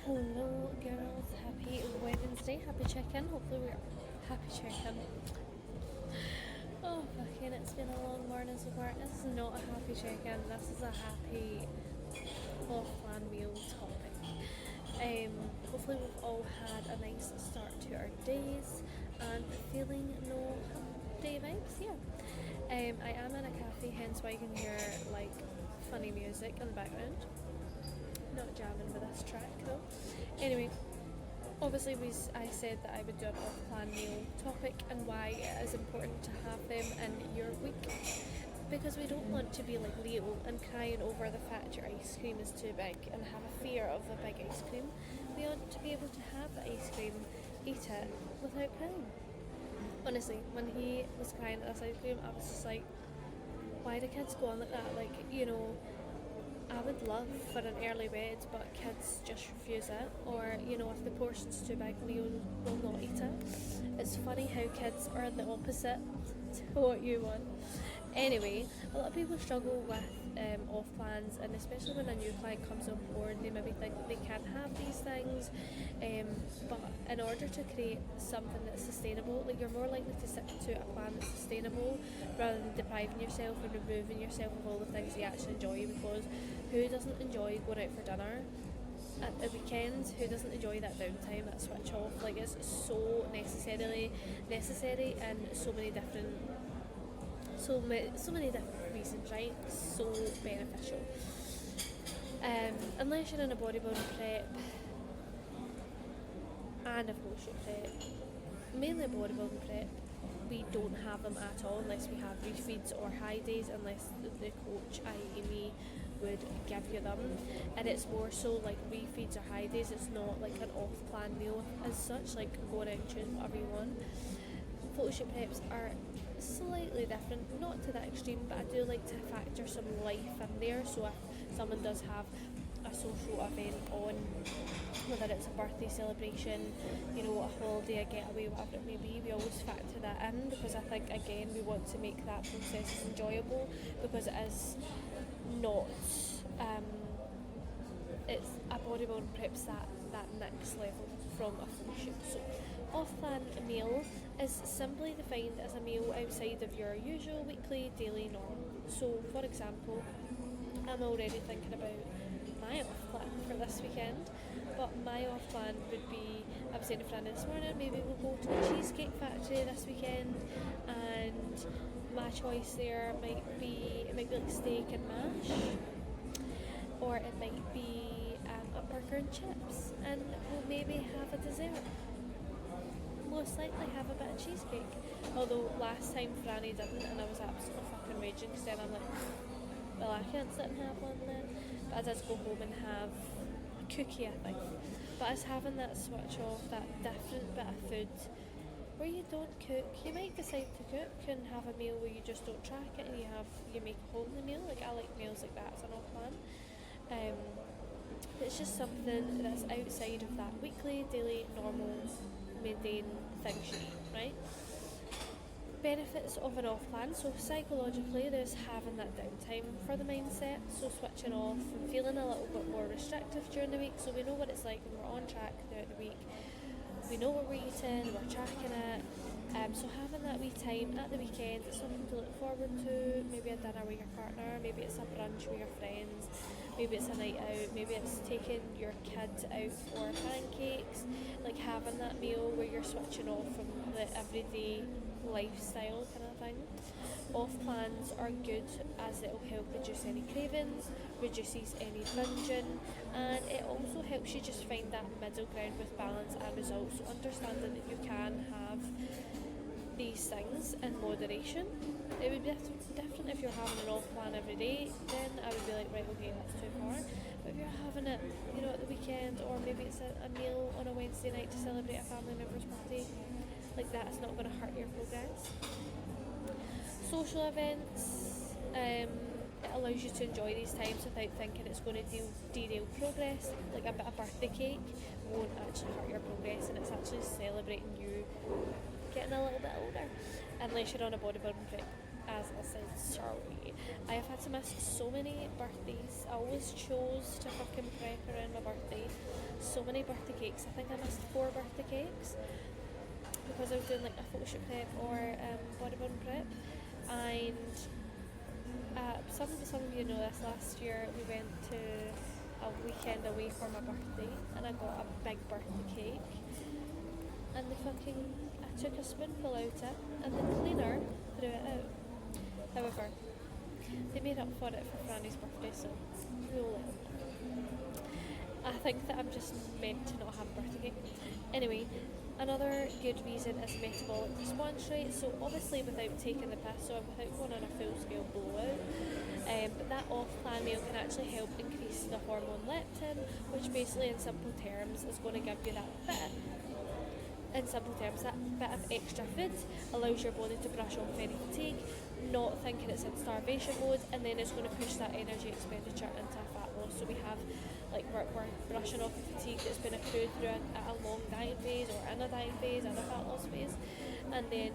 Hello, girls. Happy Wednesday. Happy check-in. Hopefully, we're happy check-in. Oh, fucking! It's been a long morning so far. This is not a happy check-in. This is a happy off-plan meal topic. Hopefully, we've all had a nice start to our days and feeling no day vibes. Yeah. I am in a cafe, hence why you can hear like funny music in the background. Not jamming with this track though. Anyway, obviously I said that I would do an off-plan meal topic and why it is important to have them in your week. Because we don't want to be like Leo and crying over the fact your ice cream is too big and have a fear of the big ice cream. We want to be able to have the ice cream, eat it without crying. Honestly, when he was crying at this ice cream, I was just like, why do kids go on like that? Like, I would love for an early bed, but kids just refuse it. Or, if the portion's too big, Leo will not eat it. It's funny how kids are the opposite to what you want. Anyway, a lot of people struggle with off plans, and especially when a new client comes on board, they maybe think that they can't have these things. But in order to create something that's sustainable, like you're more likely to stick to a plan that's sustainable rather than depriving yourself and removing yourself of all the things you actually enjoy. Because who doesn't enjoy going out for dinner? At the weekends, who doesn't enjoy that downtime, that switch off? Like, it's so necessary in so many different reasons, right? So beneficial. Unless you're in a bodybuilding prep and a photo prep, mainly a bodybuilding prep, we don't have them at all unless we have refeeds or high days, unless the coach, i.e. me, would give you them. And it's more so like refeeds or high days. It's not like an off-plan meal as such, like going out and choosing whatever you want. Photoshoot preps are slightly different, not to that extreme, but I do like to factor some life in there. So if someone does have a social event on, whether it's a birthday celebration, a holiday, a getaway, whatever it may be, we always factor that in, because I think, again, we want to make that process as enjoyable, because it is not it's a bodybuilding prep's that next level from a photo shoot. So off-plan meal is simply defined as a meal outside of your usual weekly daily norm. So for example, I'm already thinking about my off-plan for this weekend, but my off-plan would be, I was saying to Fran this morning, maybe we'll go to the Cheesecake Factory this weekend, and my choice there might be like steak and mash, or it might be a burger and chips, and we'll maybe have a dessert. Most likely have a bit of cheesecake. Although last time Franny didn't, and I was absolutely fucking raging, because then I'm like, well, I can't sit and have one then. But I did go home and have a cookie, I think. But as having that switch off, that different bit of food where you don't cook, you might decide to cook and have a meal where you just don't track it, and you make a homely meal. Like, I like meals like that as an off plan. It's just something that's outside of that weekly, daily, normal, mundane thing you eat, right? Benefits of an off plan. So psychologically, there's having that downtime for the mindset, so switching off and feeling a little bit more restrictive during the week, so we know what it's like when we're on track throughout the week. We know what we're eating, we're tracking it. So having that wee time at the weekend, it's something to look forward to. Maybe a dinner with your partner, maybe it's a brunch with your friends, maybe it's a night out, maybe it's taking your kids out for pancakes. Like having that meal where you're switching off from the everyday lifestyle kind of thing. Off plans are good as it will help reduce any cravings, reduces any binging, and it also helps you just find that middle ground with balance and results. So understanding that you can have these things in moderation. It would be different if you're having an off plan every day, then I would be like, right, okay, that's too far. But if you're having it, at the weekend, or maybe it's a meal on a Wednesday night to celebrate a family member's birthday, like that, it's not going to hurt your progress. Social events, it allows you to enjoy these times without thinking it's going to derail progress. Like a bit of birthday cake won't actually hurt your progress, and it's actually celebrating you getting a little bit older, unless you're on a bodybuilding prep. As I said, sorry, I have had to miss so many birthdays. I always chose to fucking prep around my birthday, so many birthday cakes. I think I missed 4 birthday cakes because I was doing like a photo shoot prep or bodybuilding prep. And some of you know this, last year we went to a weekend away for my birthday and I got a big birthday cake and I took a spoonful out it and the cleaner threw it out. However, they made up for it for Franny's birthday, so we'll let them. I think that I'm just meant to not have a birthday cake. Anyway, another good reason is metabolic response rate. So obviously without taking the piss or without going on a full-scale blowout, but that off-plan meal can actually help increase the hormone leptin, which basically in simple terms is going to give you that bit of extra food, allows your body to brush off any fatigue, not thinking it's in starvation mode, and then it's going to push that energy expenditure into a fat loss. So we have, like, we're brushing off the fatigue that's been accrued through a long diet phase or in a diet phase and a fat loss phase, and then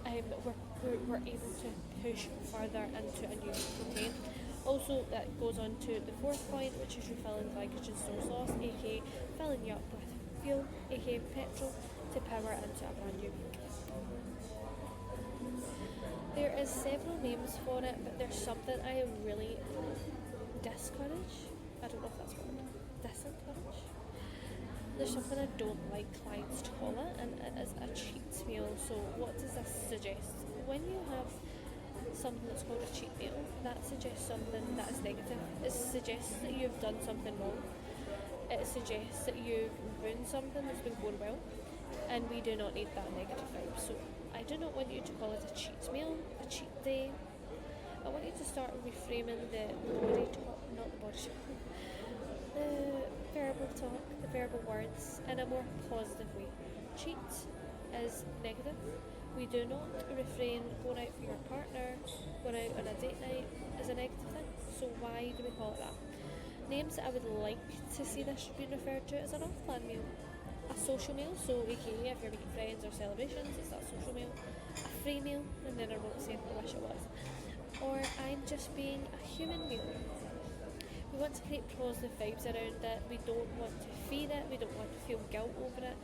we're able to push further into a new protein. Also, that goes on to the fourth point, which is refilling glycogen store loss, aka filling you up with fuel, aka petrol, to power into a brand new week. There is several names for it, but there's something I really discourage. I don't know if that's a word. Disencourage? There's something I don't like clients to call it, and it is a cheat meal. So what does this suggest? When you have something that's called a cheat meal, that suggests something that is negative. It suggests that you've done something wrong. It suggests that you've ruined something that's been going well, and we do not need that negative vibe. So I do not want you to call it a cheat meal, a cheat day. I want you to start reframing the body talk, not the body talk, the verbal talk, the verbal words in a more positive way. Cheat is negative. We do not refrain going out for your partner, going out on a date night is a negative thing. So why do we call it that? Names that I would like to see this being referred to as an off-plan meal. A social meal, so aka if you're meeting friends or celebrations, it's that social meal. A free meal, and then I wrote saying I wish it was. Or I'm just being a human meal. We want to create positive vibes around it. We don't want to feed it, we don't want to feel guilt over it,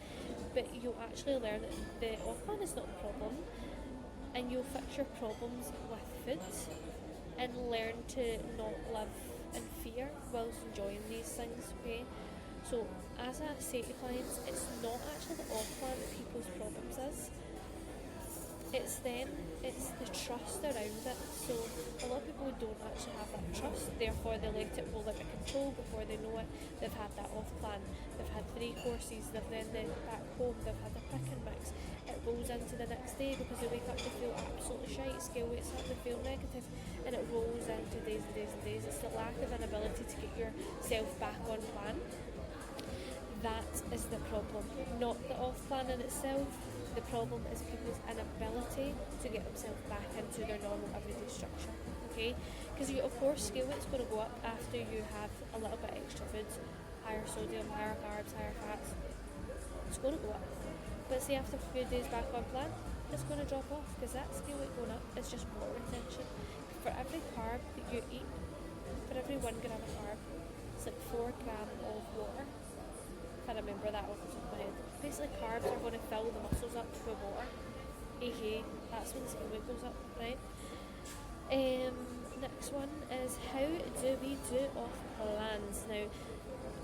but you'll actually learn that the off-plan is not the problem, and you'll fix your problems with food and learn to not live in fear whilst enjoying these things, okay? So as I say to clients, it's not actually the off-plan that people's problems is. It's the trust around it. So a lot of people don't actually have that trust, therefore they let it roll out of control before they know it. They've had that off-plan, they've had 3 courses, they've then back home, they've had a pick and mix. It rolls into the next day because they wake up to feel absolutely shite, scale weights up, they feel negative, and it rolls into days and days and days. It's the lack of an ability to get yourself back on plan. That is the problem, not the off-plan in itself. The problem is people's inability to get themselves back into their normal everyday structure, okay? Because of course scale weight's going to go up after you have a little bit extra food, higher sodium, higher carbs, higher fats. It's going to go up. But say after a few days back on plan, it's going to drop off because that scale weight going up is just water retention. For every carb that you eat, for every 1 gram of carb, it's like 4 grams of water. I remember that off the top of my head. Basically carbs are going to fill the muscles up with water, aka that's when the scale weight goes up, right? Next one is how do we do off plans? Now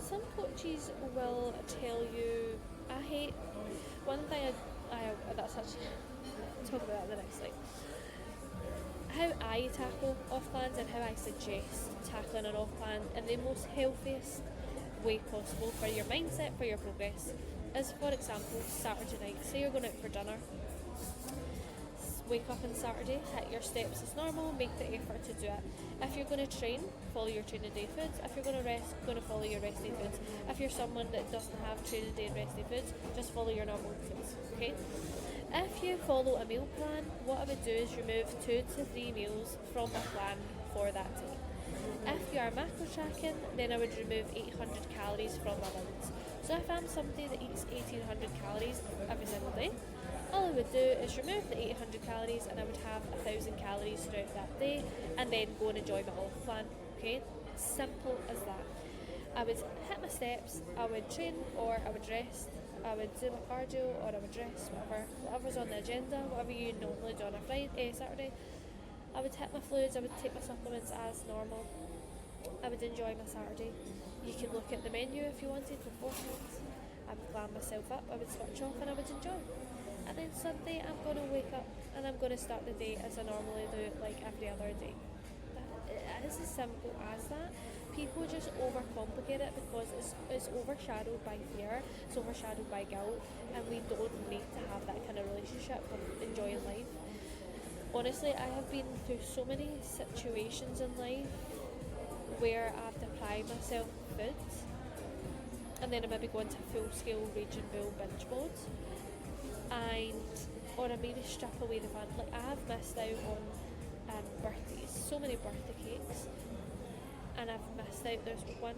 some coaches will tell you, I hate one thing I that's actually talk about that in the next slide. How I tackle off plans and how I suggest tackling an off plan in the most healthiest way possible for your mindset, for your progress, is, for example, Saturday night. Say you're going out for dinner, wake up on Saturday, hit your steps as normal, make the effort to do it. If you're going to train, follow your training day foods. If you're going to rest, going to follow your rest day foods. If you're someone that doesn't have training day and rest day foods, just follow your normal foods, okay? If you follow a meal plan, what I would do is remove 2 to 3 meals from the plan for that day. If you are macro tracking, then I would remove 800 calories from my allowance. So if I'm somebody that eats 1800 calories every single day, all I would do is remove the 800 calories and I would have 1000 calories throughout that day and then go and enjoy my off plan, okay? Simple as that. I would hit my steps, I would train or I would rest, I would do my cardio or I would rest, whatever's on the agenda, whatever you normally do on a Saturday. I would hit my fluids, I would take my supplements as normal. I would enjoy my Saturday. You could look at the menu if you wanted beforehand. I would glam myself up, I would switch off and I would enjoy. And then Sunday I'm going to wake up and I'm going to start the day as I normally do, like every other day. It is as simple as that. People just overcomplicate it because it's overshadowed by fear, it's overshadowed by guilt, and we don't need to have that kind of relationship with enjoying life. Honestly, I have been through so many situations in life where I've deprived myself of food and then I maybe go into full scale raging bull binge mode, or I maybe strip away the fun. Like, I have missed out on birthdays, so many birthday cakes, and I've missed out. There's one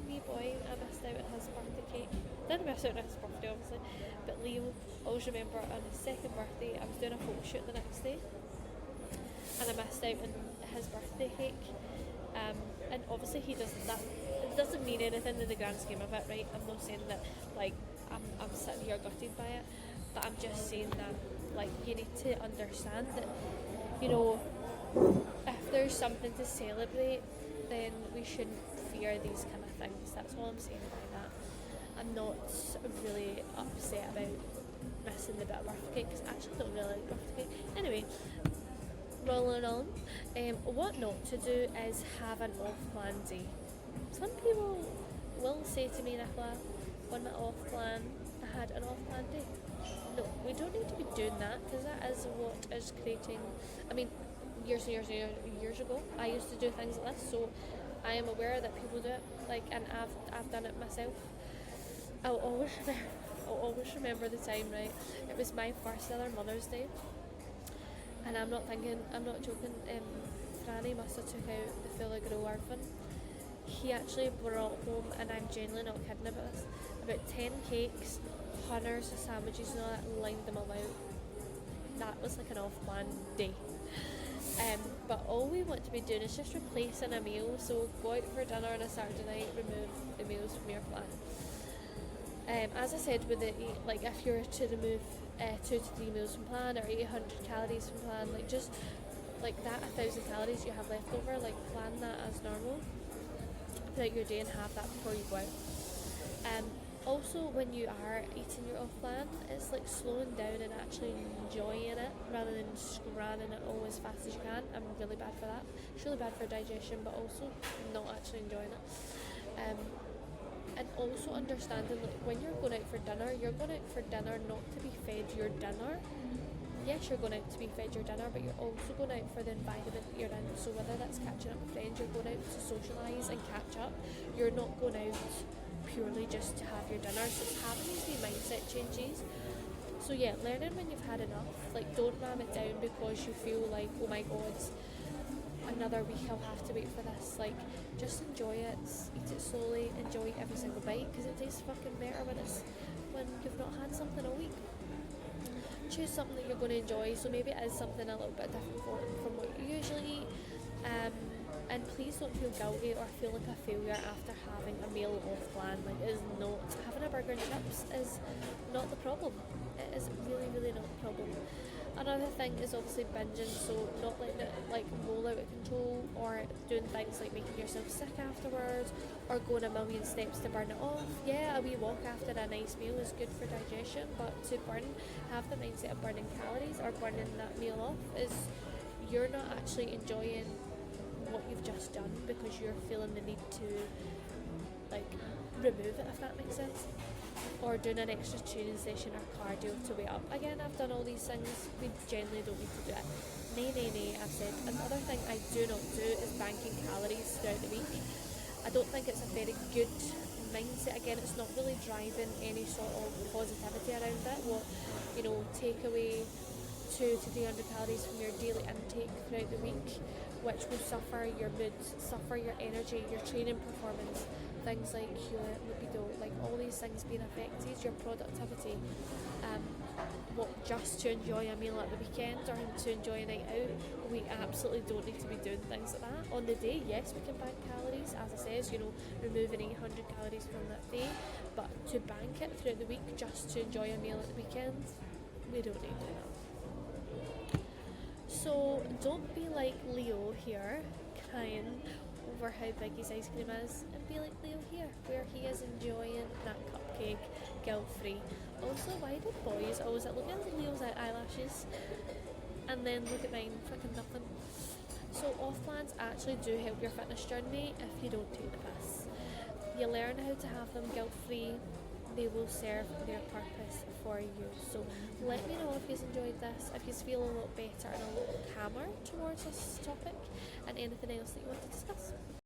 wee boy I missed out on his birthday cake. Didn't miss out on his birthday obviously, but Leo, I always remember on his second birthday I was doing a photo shoot the next day and I missed out on his birthday cake, and obviously he doesn't, that it doesn't mean anything in the grand scheme of it, right? I'm not saying that like I'm sitting here gutted by it, but I'm just saying that like you need to understand that, you know, if there's something to celebrate, then we shouldn't fear these kind of things. That's all I'm saying by that. I'm not really upset about missing the bit of birthday cake because I actually don't really like birthday cake. Anyway, rolling on. What not to do is have an off-plan day. Some people will say to me, Nicola, on my off-plan, I had an off-plan day. No, we don't need to be doing that because that is what is creating. I mean, years ago, I used to do things like this, so I am aware that people do it. Like, and I've done it myself. I'll always remember the time. Right, it was my first ever Mother's Day, and I'm not joking. Franny must have took out the Full Grow orphan. He actually brought home, and I'm genuinely not kidding about this, about 10 cakes, hundreds of sandwiches and all that, lined them all out. That was like an off-plan day. But all we want to be doing is just replacing a meal. So go out for dinner on a Saturday night, remove the meals from your plan. As I said, with like if you're to remove 2 to 3 meals from plan or 800 calories from plan, like just like that 1,000 calories you have left over, like plan that as normal throughout your day and have that before you go out. Also, when you are eating your off plan, it's like slowing down and actually enjoying it rather than scranning it all as fast as you can. I'm really bad for that. It's really bad for digestion, but also not actually enjoying it. And also understanding that when you're going out for dinner, you're going out for dinner not to be fed your dinner. Yes, you're going out to be fed your dinner, but you're also going out for the environment that you're in. So whether that's catching up with friends, you're going out to socialise and catch up. You're not going out purely just to have your dinner. So it's having these wee mindset changes. So yeah, learning when you've had enough. Like, don't ram it down because you feel like, oh my god, another week I'll have to wait for this. Like, just enjoy it, eat it slowly, enjoy every single bite because it tastes fucking better when you've not had something a week. Choose something that you're going to enjoy, so maybe it is something a little bit different from what you usually eat. And please don't feel guilty or feel like a failure after having a meal off plan. Like, it is not, having a burger and chips is not the problem. It is really, really not the problem. Another thing is obviously binging, so not letting it like roll out of control or doing things like making yourself sick afterwards or going a million steps to burn it off. Yeah, a wee walk after a nice meal is good for digestion, but to have the mindset of burning calories or burning that meal off is you're not actually enjoying what you've just done because you're feeling the need to like remove it, if that makes sense, or doing an extra training session or cardio to weigh up. Again, I've done all these things, we generally don't need to do it. Nay, I've said. Another thing I do not do is banking calories throughout the week. I don't think it's a very good mindset. Again, it's not really driving any sort of positivity around it. Take away 200 to 300 calories from your daily intake throughout the week, which will suffer your mood, suffer your energy, your training performance, things like your libido, like all these things being affected, your productivity, what, just to enjoy a meal at the weekend or to enjoy a night out. We absolutely don't need to be doing things like that. On the day, yes, we can bank calories, as I says, removing 800 calories from that day, but to bank it throughout the week just to enjoy a meal at the weekend, we don't need to do that. So don't be like Leo here, crying over how big his ice cream is, and be like Leo here, where he is enjoying that cupcake guilt-free. Also, why do boys always look at Leo's eyelashes and then look at mine, freaking nothing? So off plans actually do help your fitness journey if you don't take the piss. You learn how to have them guilt-free, they will serve their purpose for you. So let me know if you've enjoyed this, if you feel a lot better and a lot calmer towards this topic, and anything else that you want to discuss.